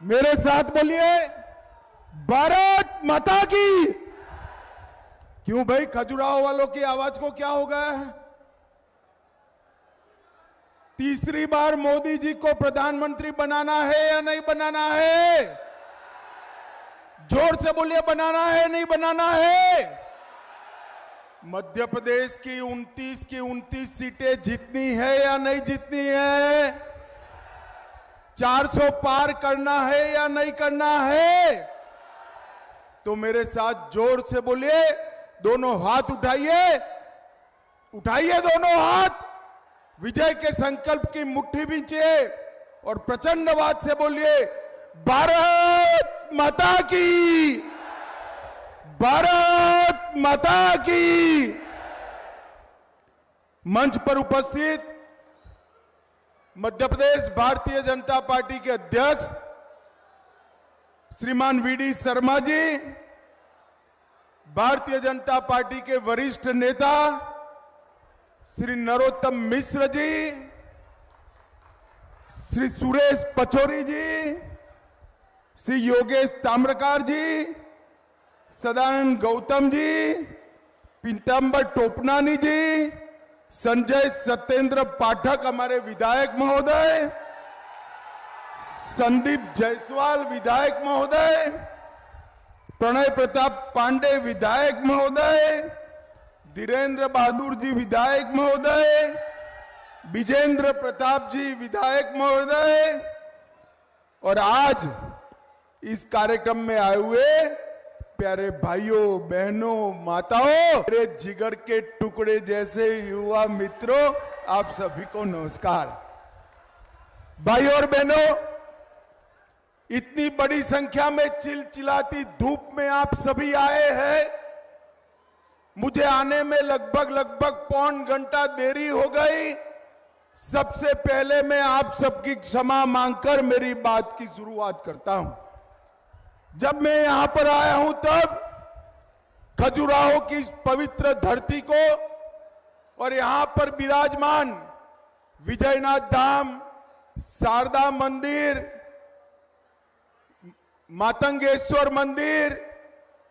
मेरे साथ बोलिए, भारत माता की। क्यों भाई, खजुराहो वालों की आवाज को क्या हो गया है? तीसरी बार मोदी जी को प्रधानमंत्री बनाना है या नहीं बनाना है? जोर से बोलिए, बनाना है नहीं बनाना है? मध्य प्रदेश की 29 सीटें जीतनी है या नहीं जीतनी है? 400 पार करना है या नहीं करना है? तो मेरे साथ जोर से बोलिए, दोनों हाथ उठाइए, उठाइए दोनों हाथ, विजय के संकल्प की मुट्ठी बींचिए और प्रचंड आवाज से बोलिए, भारत माता की, भारत माता की। मंच पर उपस्थित मध्य प्रदेश भारतीय जनता पार्टी के अध्यक्ष श्रीमान वीडी शर्मा जी, भारतीय जनता पार्टी के वरिष्ठ नेता श्री नरोत्तम मिश्र जी, श्री सुरेश पचौरी जी, श्री योगेश ताम्रकार जी, सदानंद गौतम जी, पीतांबर टोपनानी जी, संजय सत्येंद्र पाठक हमारे विधायक महोदय, संदीप जायसवाल विधायक महोदय, प्रणय प्रताप पांडे विधायक महोदय, धीरेन्द्र बहादुर जी विधायक महोदय, विजेंद्र प्रताप जी विधायक महोदय, और आज इस कार्यक्रम में आए हुए प्यारे भाइयों बहनों माताओं, मेरे जिगर के टुकड़े जैसे युवा मित्रों, आप सभी को नमस्कार। भाइयों और बहनों, इतनी बड़ी संख्या में चिलचिलाती धूप में आप सभी आए हैं। मुझे आने में लगभग पौन घंटा देरी हो गई। सबसे पहले मैं आप सबकी क्षमा मांगकर मेरी बात की शुरुआत करता हूं। जब मैं यहां पर आया हूं तब खजुराहो की इस पवित्र धरती को और यहां पर विराजमान विजयनाथ धाम, शारदा मंदिर, मातंगेश्वर मंदिर,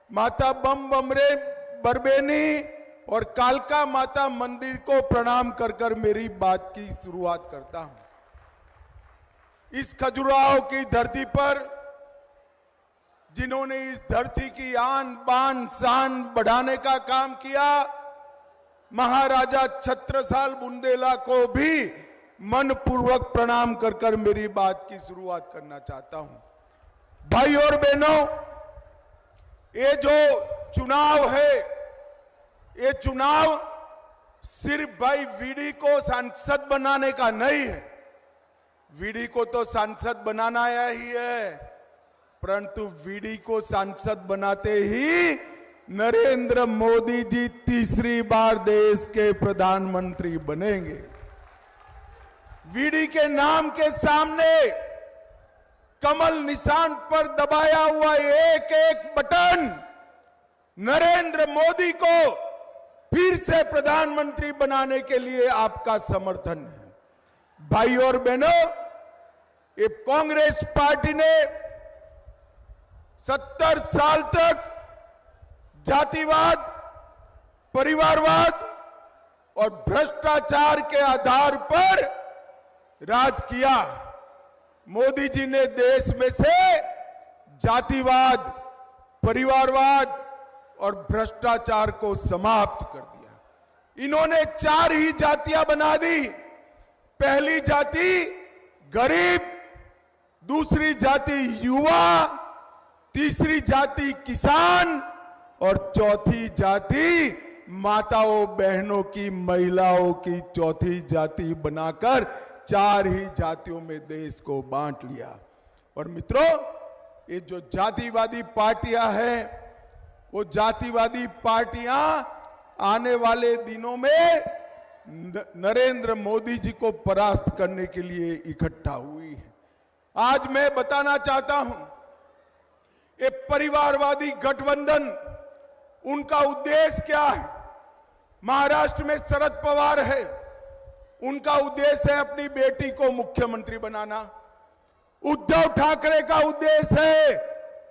माता बम बमरे बरबेनी और कालका माता मंदिर को प्रणाम कर कर मेरी बात की शुरुआत करता हूं। इस खजुराहो की धरती पर जिन्होंने इस धरती की आन बान शान बढ़ाने का काम किया, महाराजा छत्रसाल बुंदेला को भी मनपूर्वक प्रणाम कर कर मेरी बात की शुरुआत करना चाहता हूं। भाई और बहनों, ये जो चुनाव है, ये चुनाव सिर्फ भाई वीडी को सांसद बनाने का नहीं है। वीडी को तो सांसद बनाना ही है, परंतु वीडी को सांसद बनाते ही नरेंद्र मोदी जी तीसरी बार देश के प्रधानमंत्री बनेंगे। वीडी के नाम के सामने कमल निशान पर दबाया हुआ एक एक बटन नरेंद्र मोदी को फिर से प्रधानमंत्री बनाने के लिए आपका समर्थन है। भाई और बहनों, ये कांग्रेस पार्टी ने 70 साल तक जातिवाद, परिवारवाद और भ्रष्टाचार के आधार पर राज किया। मोदी जी ने देश में से जातिवाद, परिवारवाद और भ्रष्टाचार को समाप्त कर दिया। इन्होंने 4 ही जातियां बना दी। पहली जाति गरीब, दूसरी जाति युवा, तीसरी जाति किसान और चौथी जाति माताओं बहनों की, महिलाओं की चौथी जाति बनाकर 4 ही जातियों में देश को बांट लिया। और मित्रों, ये जो जातिवादी पार्टियां हैं, वो जातिवादी पार्टियां आने वाले दिनों में नरेंद्र मोदी जी को परास्त करने के लिए इकट्ठा हुई है। आज मैं बताना चाहता हूं, ये परिवारवादी गठबंधन, उनका उद्देश्य क्या है? महाराष्ट्र में शरद पवार है, उनका उद्देश्य है अपनी बेटी को मुख्यमंत्री बनाना। उद्धव ठाकरे का उद्देश्य है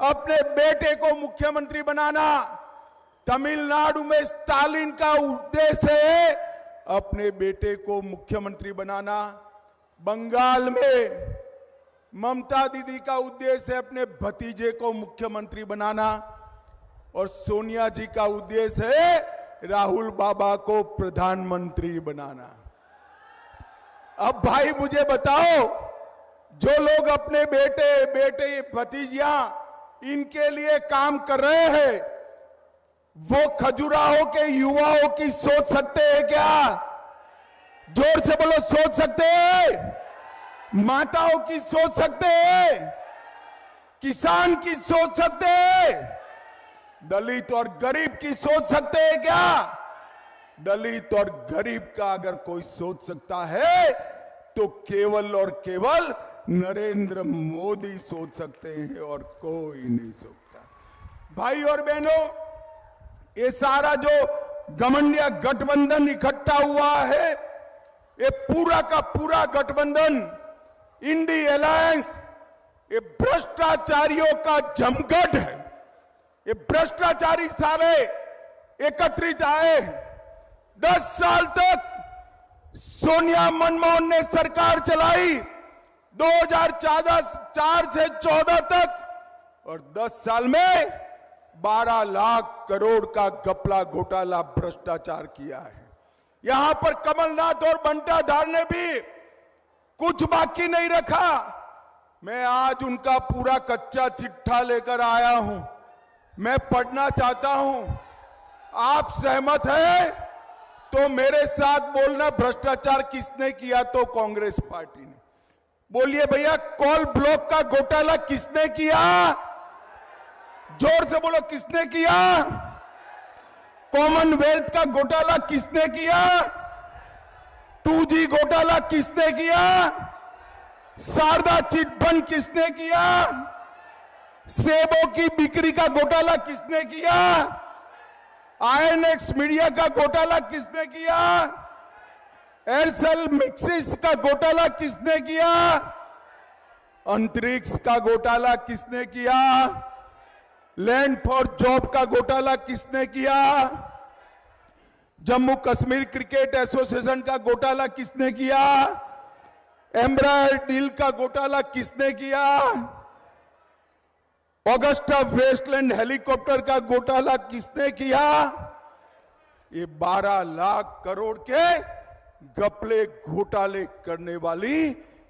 अपने बेटे को मुख्यमंत्री बनाना। तमिलनाडु में स्टालिन का उद्देश्य है अपने बेटे को मुख्यमंत्री बनाना। बंगाल में ममता दीदी का उद्देश्य है अपने भतीजे को मुख्यमंत्री बनाना। और सोनिया जी का उद्देश्य है राहुल बाबा को प्रधानमंत्री बनाना। अब भाई मुझे बताओ, जो लोग अपने बेटे भतीजियां इनके लिए काम कर रहे हैं, वो खजुराहो के युवाओं की सोच सकते हैं क्या? जोर से बोलो, सोच सकते हैं? माताओं की सोच सकते हैं? किसान की सोच सकते हैं? दलित और गरीब की सोच सकते हैं क्या? दलित और गरीब का अगर कोई सोच सकता है तो केवल और केवल नरेंद्र मोदी सोच सकते हैं और कोई नहीं सोचता। भाई और बहनों, ये सारा जो घमंडिया गठबंधन इकट्ठा हुआ है, ये पूरा का पूरा गठबंधन, इंडी अलायंस, ये भ्रष्टाचारियों का जमघट है। ये भ्रष्टाचारी सारे एकत्रित आए। 10 साल तक सोनिया मनमोहन ने सरकार चलाई, 2004 से 14 तक, और 10 साल में 12 लाख करोड़ का घपला घोटाला भ्रष्टाचार किया है। यहां पर कमलनाथ और बंटाधार ने भी कुछ बाकी नहीं रखा। मैं आज उनका पूरा कच्चा चिट्ठा लेकर आया हूं, मैं पढ़ना चाहता हूं। आप सहमत हैं तो मेरे साथ बोलना, भ्रष्टाचार किसने किया? तो कांग्रेस पार्टी ने। बोलिए भैया, कोल ब्लॉक का घोटाला किसने किया? जोर से बोलो, किसने किया? कॉमनवेल्थ का घोटाला किसने किया? 2G घोटाला किसने किया? शारदा चिटफंड किसने किया? सेबों की बिक्री का घोटाला किसने किया? INX मीडिया का घोटाला किसने किया? एयरसेल मिक्सिस का घोटाला किसने किया? अंतरिक्ष का घोटाला किसने किया? लैंड फॉर जॉब का घोटाला किसने किया? जम्मू कश्मीर क्रिकेट एसोसिएशन का घोटाला किसने किया? एम्ब्रायर डील का घोटाला किसने किया? ऑगस्टा वेस्टलैंड हेलीकॉप्टर का घोटाला किसने किया? ये 12 लाख करोड़ के घपले घोटाले करने वाली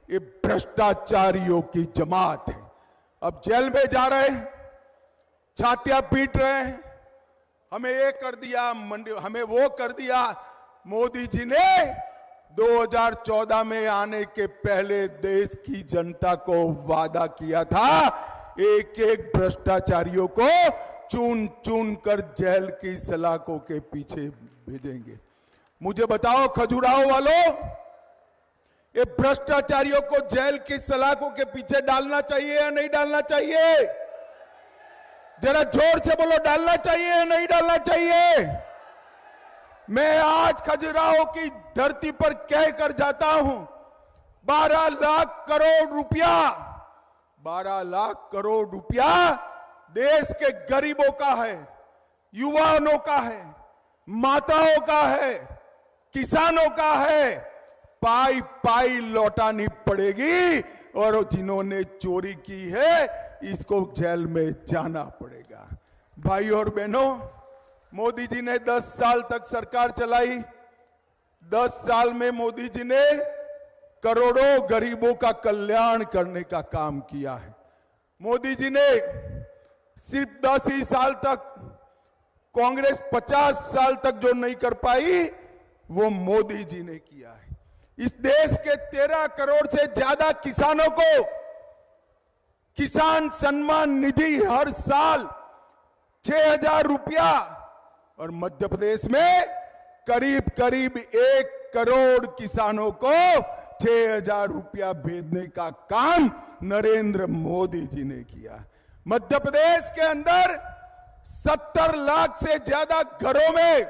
ये भ्रष्टाचारियों की जमात है। अब जेल में जा रहे हैं, छातियां पीट रहे हैं, हमें ये कर दिया, हमें वो कर दिया। मोदी जी ने 2014 में आने के पहले देश की जनता को वादा किया था, एक एक भ्रष्टाचारियों को चुन चुन कर जेल की सलाखों के पीछे भेजेंगे। मुझे बताओ खजुराहो वालों, ये भ्रष्टाचारियों को जेल की सलाखों के पीछे डालना चाहिए या नहीं डालना चाहिए? जरा जोर से बोलो, डालना चाहिए या नहीं डालना चाहिए? मैं आज खजुराहो की धरती पर कह कर जाता हूं, 12 लाख करोड़ रुपया, 12 लाख करोड़ रुपया देश के गरीबों का है, युवाओं का है, माताओं का है, किसानों का है। पाई पाई लौटानी पड़ेगी और जिन्होंने चोरी की है इसको जेल में जाना पड़ेगा। भाई और बहनों, मोदी जी ने 10 साल तक सरकार चलाई। 10 साल में मोदी जी ने करोड़ों गरीबों का कल्याण करने का काम किया है। मोदी जी ने सिर्फ 10 ही साल तक, कांग्रेस 50 साल तक जो नहीं कर पाई वो मोदी जी ने किया है। इस देश के 13 करोड़ से ज्यादा किसानों को किसान सम्मान निधि हर साल 6,000 रुपया, और मध्य प्रदेश में करीब करीब 1 करोड़ किसानों को 6,000 रुपया भेजने का काम नरेंद्र मोदी जी ने किया। मध्य प्रदेश के अंदर 70 लाख से ज्यादा घरों में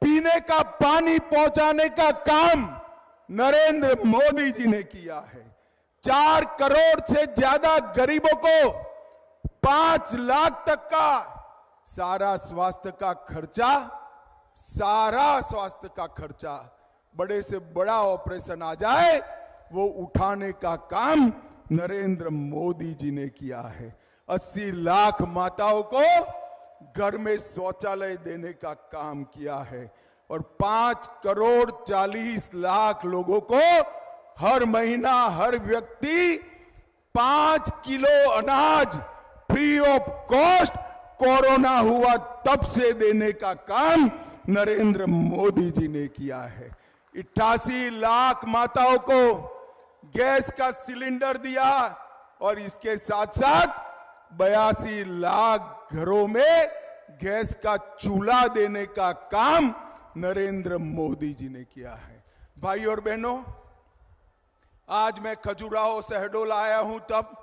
पीने का पानी पहुंचाने का काम नरेंद्र मोदी जी ने किया है। 4 करोड़ से ज्यादा गरीबों को 5 लाख तक का सारा स्वास्थ्य का खर्चा, बड़े से बड़ा ऑपरेशन आ जाए वो उठाने का काम नरेंद्र मोदी जी ने किया है। 80 लाख माताओं को घर में शौचालय देने का काम किया है और 5 करोड़ 40 लाख लोगों को हर महीना हर व्यक्ति 5 किलो अनाज फ्री ऑफ कॉस्ट कोरोना हुआ तब से देने का काम नरेंद्र मोदी जी ने किया है। 88 लाख माताओं को गैस का सिलेंडर दिया और इसके साथ साथ 82 लाख घरों में गैस का चूल्हा देने का काम नरेंद्र मोदी जी ने किया है। भाई और बहनों, आज मैं खजुराहो शहडोल आया हूं, तब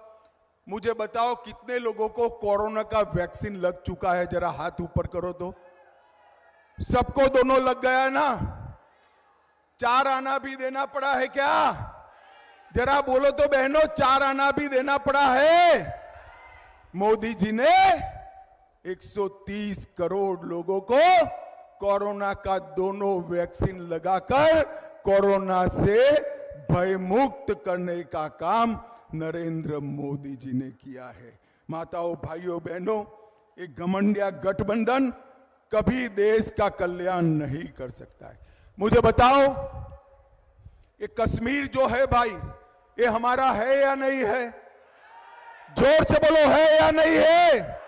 मुझे बताओ कितने लोगों को कोरोना का वैक्सीन लग चुका है? जरा हाथ ऊपर करो तो। सबको दोनों लग गया ना? 4 आना भी देना पड़ा है क्या? जरा बोलो तो बहनों, 4 आना भी देना पड़ा है? मोदी जी ने 130 करोड़ लोगों को कोरोना का दोनों वैक्सीन लगाकर कोरोना से भयमुक्त करने का काम नरेंद्र मोदी जी ने किया है। माताओं, भाइयों, बहनों, एक घमंडिया गठबंधन कभी देश का कल्याण नहीं कर सकता है। मुझे बताओ, ये कश्मीर जो है भाई, ये हमारा है या नहीं है? जोर से बोलो, है या नहीं है?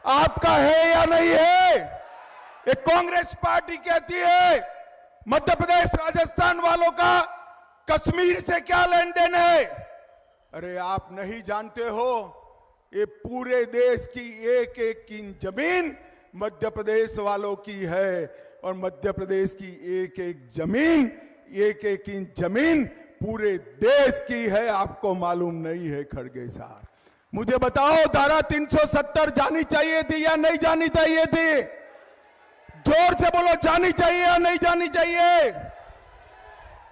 आपका है या नहीं है? ये कांग्रेस पार्टी कहती है मध्य प्रदेश राजस्थान वालों का कश्मीर से क्या लेन देन है? अरे आप नहीं जानते हो, ये पूरे देश की एक एक इंच जमीन मध्य प्रदेश वालों की है और मध्य प्रदेश की एक एक जमीन, एक एक इंच जमीन पूरे देश की है। आपको मालूम नहीं है खड़गे साहब? मुझे बताओ, धारा 370 जानी चाहिए थी या नहीं जानी चाहिए थी? जोर से बोलो, जानी चाहिए या नहीं जानी चाहिए?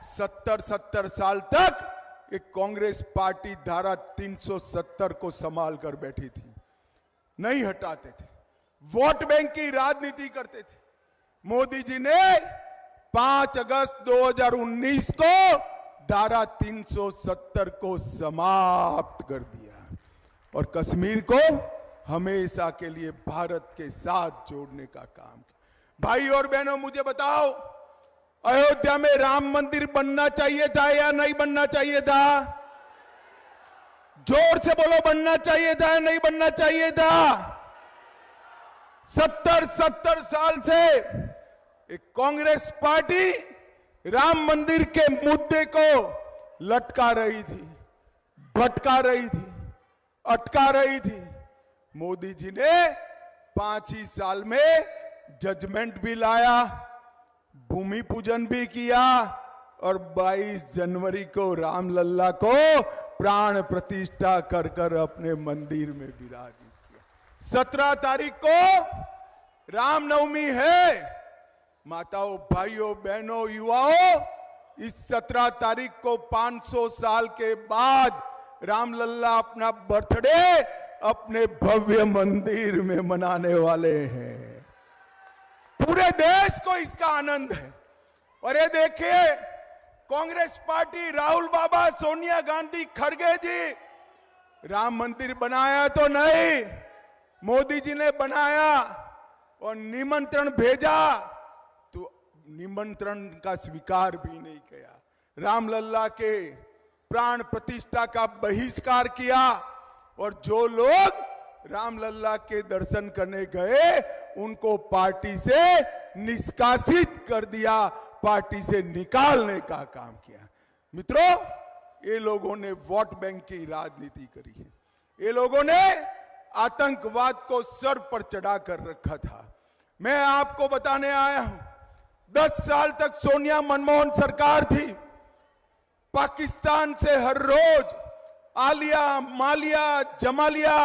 70 साल तक एक कांग्रेस पार्टी धारा 370 को संभाल कर बैठी थी, नहीं हटाते थे, वोट बैंक की राजनीति करते थे। मोदी जी ने 5 अगस्त 2019 को धारा 370 को समाप्त कर दिया और कश्मीर को हमेशा के लिए भारत के साथ जोड़ने का काम किया। भाई और बहनों, मुझे बताओ, अयोध्या में राम मंदिर बनना चाहिए था या नहीं बनना चाहिए था? जोर से बोलो, बनना चाहिए था या नहीं बनना चाहिए था? 70 साल से एक कांग्रेस पार्टी राम मंदिर के मुद्दे को लटका रही थी, भटका रही थी, अटका रही थी। मोदी जी ने 5 ही साल में जजमेंट भी लाया, भूमि पूजन भी किया और 22 जनवरी को रामलल्ला को प्राण प्रतिष्ठा कर कर अपने मंदिर में विराजित किया। 17 तारीख को रामनवमी है। माताओं, भाइयों, बहनों, युवाओं, इस 17 तारीख को 500 साल के बाद रामलल्ला अपना बर्थडे अपने भव्य मंदिर में मनाने वाले हैं। पूरे देश को इसका आनंद है। और ये देखिए, कांग्रेस पार्टी, राहुल बाबा, सोनिया गांधी, खड़गे जी, राम मंदिर बनाया तो नहीं, मोदी जी ने बनाया और निमंत्रण भेजा तो निमंत्रण का स्वीकार भी नहीं किया। रामलल्ला के प्राण प्रतिष्ठा का बहिष्कार किया और जो लोग रामलल्ला के दर्शन करने गए उनको पार्टी से निष्कासित कर दिया, पार्टी से निकालने का काम किया। मित्रों, ये लोगों ने वोट बैंक की राजनीति करी है। ये लोगों ने आतंकवाद को सर पर चढ़ा कर रखा था। मैं आपको बताने आया हूं, 10 साल तक सोनिया मनमोहन सरकार थी। पाकिस्तान से हर रोज आलिया, मालिया, जमालिया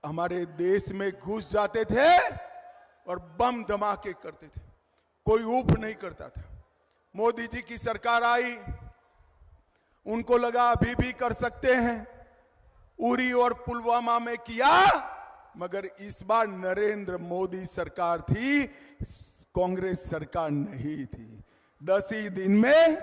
हमारे देश में घुस जाते थे और बम धमाके करते थे, कोई ऊफ नहीं करता था। मोदी जी की सरकार आई, उनको लगा अभी भी कर सकते हैं। उरी और पुलवामा में किया, मगर इस बार नरेंद्र मोदी सरकार थी, कांग्रेस सरकार नहीं थी। 10 ही दिन में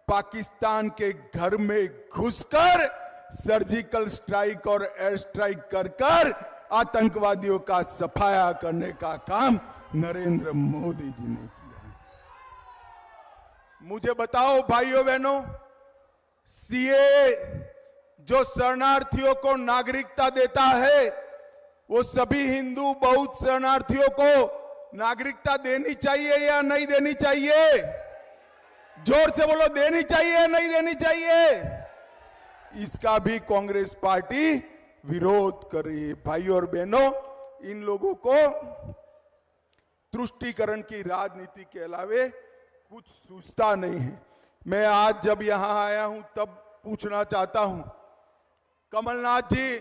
पाकिस्तान के घर में घुसकर सर्जिकल स्ट्राइक और एयर स्ट्राइक कर कर आतंकवादियों का सफाया करने का काम नरेंद्र मोदी जी ने किया। मुझे बताओ भाइयों बहनों, सीए जो शरणार्थियों को नागरिकता देता है, वो सभी हिंदू बौद्ध शरणार्थियों को नागरिकता देनी चाहिए या नहीं देनी चाहिए? जोर से बोलो, देनी चाहिए या नहीं देनी चाहिए? इसका भी कांग्रेस पार्टी विरोध कर रही है। भाइयों और बहनों, इन लोगों को तुष्टीकरण की राजनीति के अलावे कुछ सूझता नहीं है। मैं आज जब यहां आया हूं तब पूछना चाहता हूं, कमलनाथ जी,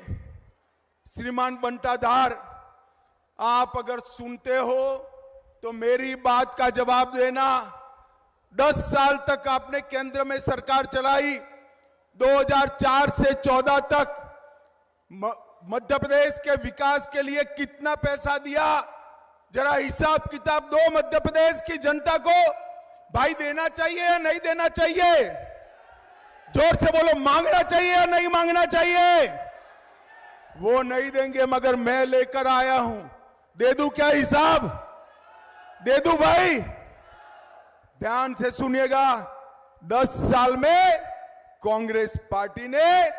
श्रीमान बंटाधार, आप अगर सुनते हो तो मेरी बात का जवाब देना। 10 साल तक आपने केंद्र में सरकार चलाई, 2004 से 14 तक मध्य प्रदेश के विकास के लिए कितना पैसा दिया, जरा हिसाब किताब दो मध्य प्रदेश की जनता को। भाई देना चाहिए या नहीं देना चाहिए? जोर से बोलो, मांगना चाहिए या नहीं मांगना चाहिए? वो नहीं देंगे, मगर मैं लेकर आया हूं। दे दूं क्या हिसाब? दे दूं भाई? ध्यान से सुनिएगा। 10 साल में कांग्रेस पार्टी ने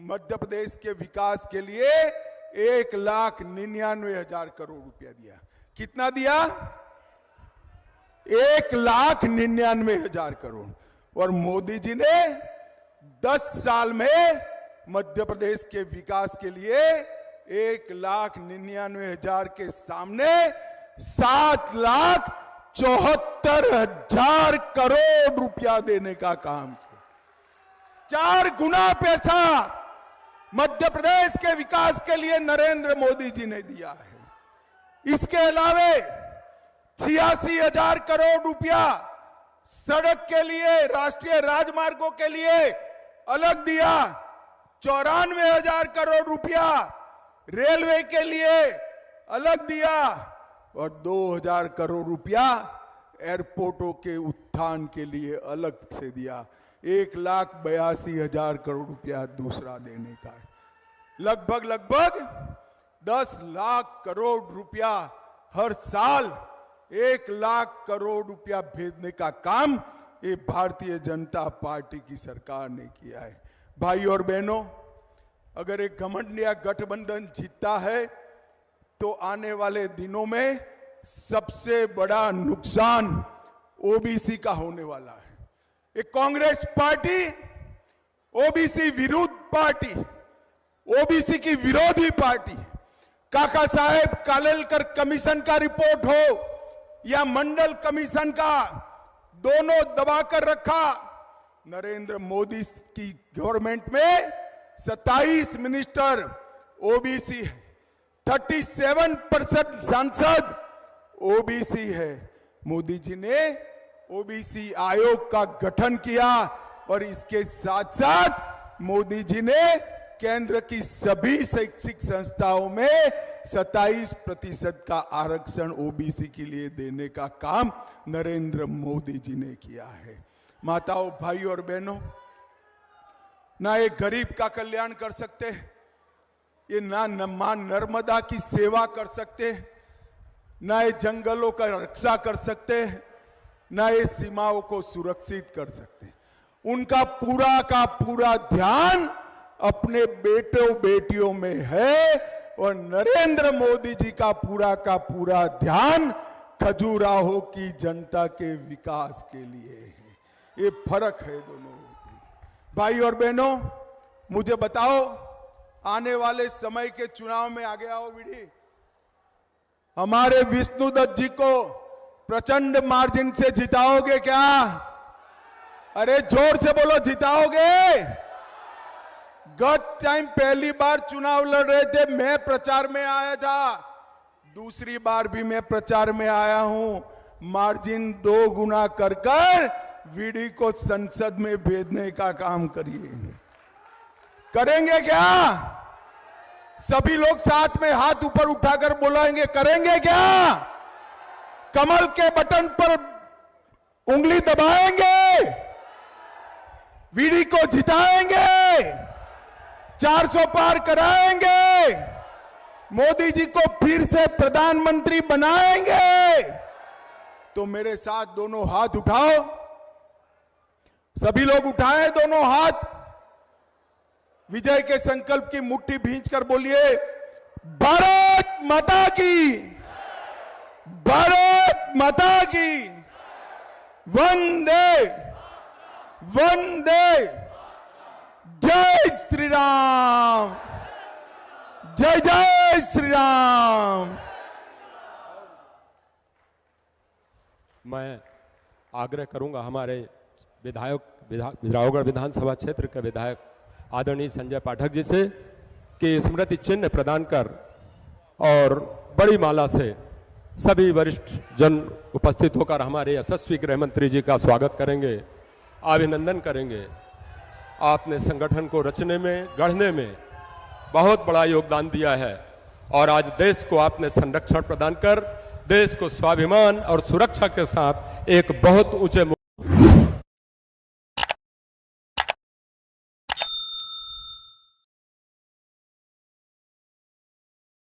मध्य प्रदेश के विकास के लिए 1,99,000 करोड़ रुपया दिया। कितना दिया? 1,99,000 करोड़। और मोदी जी ने 10 साल में मध्य प्रदेश के विकास के लिए 1,99,000 के सामने 7,74,000 करोड़ रुपया देने का काम किया। 4 गुना पैसा मध्य प्रदेश के विकास के लिए नरेंद्र मोदी जी ने दिया है। इसके अलावे 86,000 करोड़ रुपया सड़क के लिए, राष्ट्रीय राजमार्गों के लिए अलग दिया। 94,000 करोड़ रुपया रेलवे के लिए अलग दिया और 2,000 करोड़ रुपया एयरपोर्टों के उत्थान के लिए अलग से दिया। 1,82,000 करोड़ रुपया दूसरा देने का। लगभग 10 लाख करोड़ रुपया हर साल 1 लाख करोड़ रुपया भेजने का काम ये भारतीय जनता पार्टी की सरकार ने किया है। भाई और बहनों, अगर एक घमंडिया गठबंधन जीतता है तो आने वाले दिनों में सबसे बड़ा नुकसान ओबीसी का होने वाला है। एक कांग्रेस पार्टी ओबीसी विरुद्ध पार्टी, ओबीसी की विरोधी पार्टी। काका साहेब कालेलकर कमीशन का रिपोर्ट हो या मंडल कमीशन का, दोनों दबाकर रखा। नरेंद्र मोदी की गवर्नमेंट में 27 मिनिस्टर ओबीसी है, 37% सांसद ओबीसी है। मोदी जी ने ओबीसी आयोग का गठन किया और इसके साथ साथ मोदी जी ने केंद्र की सभी शैक्षिक संस्थाओं में 27% का आरक्षण ओबीसी के लिए देने का काम नरेंद्र मोदी जी ने किया है। माताओं, भाइयों और बहनों, ना एक गरीब का कल्याण कर सकते, ये ना मां नर्मदा की सेवा कर सकते, ना ये जंगलों का रक्षा कर सकते, ना ये सीमाओं को सुरक्षित कर सकते। उनका पूरा का पूरा ध्यान अपने बेटों बेटियों में है और नरेंद्र मोदी जी का पूरा ध्यान खजुराहो की जनता के विकास के लिए है। ये फर्क है दोनों। भाई और बहनों, मुझे बताओ, आने वाले समय के चुनाव में आगे आओ विडी, हमारे विष्णुदत्त जी को प्रचंड मार्जिन से जिताओगे क्या? अरे जोर से बोलो, जिताओगे? गत टाइम पहली बार चुनाव लड़ रहे थे, मैं प्रचार में आया था, दूसरी बार भी मैं प्रचार में आया हूं। मार्जिन 2 गुना कर वीडी को संसद में भेजने का काम करिए। करेंगे क्या? सभी लोग साथ में हाथ ऊपर उठाकर बोलेंगे, करेंगे क्या? कमल के बटन पर उंगली दबाएंगे, वीडी को जिताएंगे, 400 पार कराएंगे, मोदी जी को फिर से प्रधानमंत्री बनाएंगे। तो मेरे साथ दोनों हाथ उठाओ, सभी लोग उठाएं दोनों हाथ, विजय के संकल्प की मुट्ठी भींचकर बोलिए, भारत माता की, भारत माता की, वंदे वंदे, जय श्री राम, जय जय श्री राम। मैं आग्रह करूंगा हमारे विधायक विधानसभा क्षेत्र के विधायक आदरणीय संजय पाठक जी से कि स्मृति चिन्ह प्रदान कर और बड़ी माला से सभी वरिष्ठ जन उपस्थित होकर हमारे यशस्वी गृह मंत्री जी का स्वागत करेंगे, अभिनंदन करेंगे। आपने संगठन को रचने में, गढ़ने में बहुत बड़ा योगदान दिया है और आज देश को आपने संरक्षण प्रदान कर देश को स्वाभिमान और सुरक्षा के साथ एक बहुत ऊंचे